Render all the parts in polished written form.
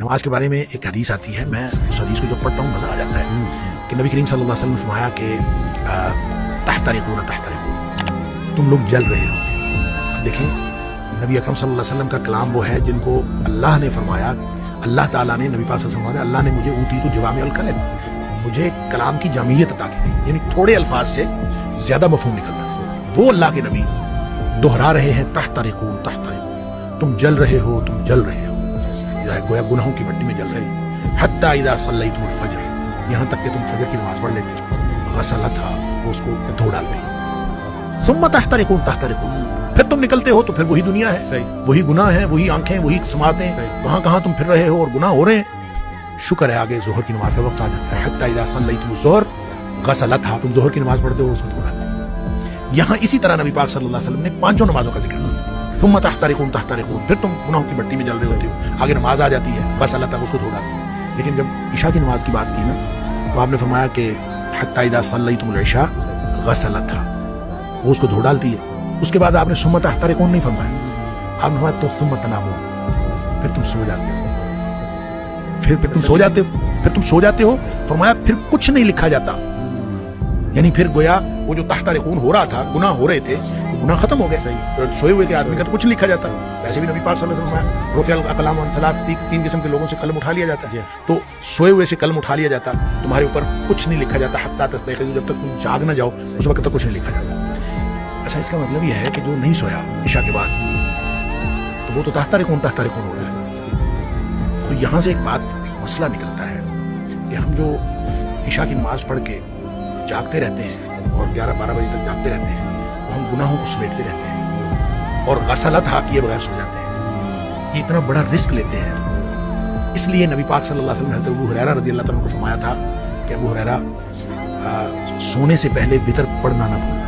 نماز کے بارے میں ایک حدیث آتی ہے، میں اس حدیث کو جب پڑھتا ہوں مزہ آ جاتا ہے کہ نبی کریم صلی اللہ علیہ وسلم نے فرمایا کہ تحترقون تحترقون، تم لوگ جل رہے ہو۔ اب دیکھیں نبی اکرم صلی اللہ علیہ وسلم کا کلام وہ ہے جن کو اللہ نے فرمایا، اللہ تعالیٰ نے نبی پاک صلی اللہ علیہ وسلم فرمایا اللہ نے مجھے اوتیت جوامع الکلم، مجھے کلام کی جامعیت عطا کی گئی، یعنی تھوڑے الفاظ سے زیادہ مفہوم نکلتا ہے۔ وہ اللہ کے نبی دہرا رہے ہیں تحترقون تحترقون، تم جل رہے ہو، تم جل رہے ہو، گویا گناہوں کی مٹی میں جل رہے ہو۔ حتی اذا صلیتم الفجر، یہاں تک کہ تم فجر کی نماز پڑھ لیتے ہو، غسلتھا، وہ اس کو دھو ڈالتے ہیں، ثم تحترقون تحترقون، پھر تم نکلتے ہو تو پھر وہی دنیا ہے، وہی گناہ ہے، وہی آنکھیں، وہی سماعتیں، کہاں کہاں تم پھر رہے ہو اور گناہ ہو رہے ہیں۔ شکر ہے آگے ظہر کی نماز کا وقت آ جاتا ہے، حتی اذا صلیتم الظہر غسلتھا، تم ظہر کی نماز پڑھتے ہو اس کو دھو ڈالتے ہیں۔ یہاں اسی طرح نبی پاک صلی اللہ علیہ وسلم نے پانچوں نمازوں کا ذکر کیا، ثم تحترقون تحترقون، پھر تم گناہوں کی مٹی میں جل رہے ہوتے ہو، آگے نماز آ جاتی ہے، غسلتھا، اس کو دھو ڈالتے ہیں۔ لیکن جب عشاء کی نماز کی بات کی نا تو آپ نے فرمایا کہ حتی اذا صلیتم العشاء غسلتھا، وہ اس کو دھو ڈالتی ہے۔ اس کے بعد آپ نے ثم تحترقون نہیں فرمایا، آپ نے فرمایا تو ثم تنامون، پھر تم سو جاتے ہو، پھر تم سو جاتے ہو، پھر تم سو جاتے ہو، فرمایا پھر کچھ نہیں لکھا جاتا، یعنی پھر گویا وہ جو تحترقون ہو رہا تھا، گناہ ہو رہے تھے، گناہ ختم ہو گئے، سوئے ہوئے کے آدمی کا تو کچھ نہیں لکھا جاتا۔ ویسے بھی نبی پاک صلی اللہ علیہ وسلم فرمایا رفع الاقلام عن ثلاث، تین قسم کے لوگوں سے قلم اٹھا لیا جاتا ہے، تو سوئے ہوئے سے قلم اٹھا لیا جاتا، تمہارے اوپر کچھ نہیں لکھا جاتا حتی تستيقظوا، جب تک تم جاگ نہ جاؤ اس وقت تک کچھ نہیں لکھا جاتا۔ اچھا اس کا مطلب یہ ہے کہ جو نہیں سویا عشاء کے بعد تو وہ تو تحترقون تحترقون ہو جائے گا۔ تو یہاں سے ایک بات، ایک مسئلہ نکلتا ہے کہ ہم جو عشاء کی نماز پڑھ کے جاگتے رہتے ہیں اور 11-12 بجے تک جاگتے رہتے ہیں، وہ ہم گناہوں کو سمیٹتے رہتے ہیں اور غسلتھا کیے بغیر سو جاتے ہیں، یہ اتنا بڑا رسک لیتے ہیں۔ اس لیے نبی پاک صلی اللہ علیہ وسلم نے حضرت ابو ہریرہ رضی اللہ تعالیٰ عنہ کو فرمایا تھا کہ ابو ہریرہ سونے سے پہلے وتر پڑھنا نہ بھولنا۔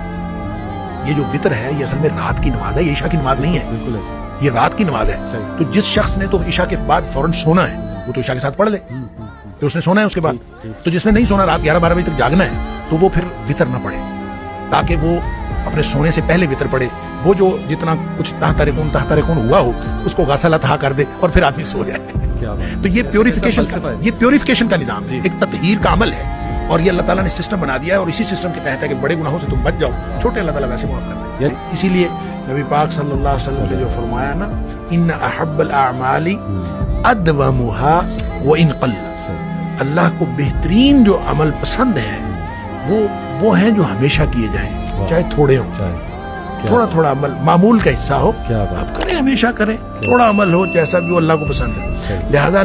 یہ جو وتر ہے یہ اصل میں رات کی نماز ہے، یہ عشاء کی نماز نہیں ہے، یہ رات کی نماز ہے۔ تو جس شخص نے تو عشاء کے بعد فوراً سونا ہے وہ تو عشاء کے ساتھ پڑھ لے، تو اس نے سونا ہے اس کے بعد۔ تو جس نے نہیں سونا، رات 11-12 بجے تک جاگنا ہے، تو وہ پھر وتر نہ پڑھے، تاکہ وہ اپنے سونے سے پہلے وتر پڑھے، وہ جو جتنا کچھ تحترقون تحترقون ہوا ہو اس کو غسلتھا کر دے اور پھر آدمی سو جائے۔ تو یہ پیوریفیکیشن کا نظام، ایک تطہیر کا عمل ہے، اور یہ اللہ تعالیٰ نے سسٹم بنا دیا ہے، اور اسی سسٹم کے تحت ہے کہ بڑے گناہوں سے تم بچ جاؤ، چھوٹے اللہ تعالیٰ ویسے معاف کر دیں۔ اسی لیے نبی پاک صلی اللہ علیہ وسلم نے جو فرمایا نا، ان احب الاعمال ادومها وان قل، اللہ کو بہترین جو عمل پسند ہے وہ ہیں جو ہمیشہ کیے جائیں، چاہے تھوڑے ہوں، تھوڑا تھوڑا عمل معمول کا حصہ ہو، آپ کریں، ہمیشہ کریں، تھوڑا عمل ہو جیسا بھی وہ اللہ کو پسند ہے۔ لہذا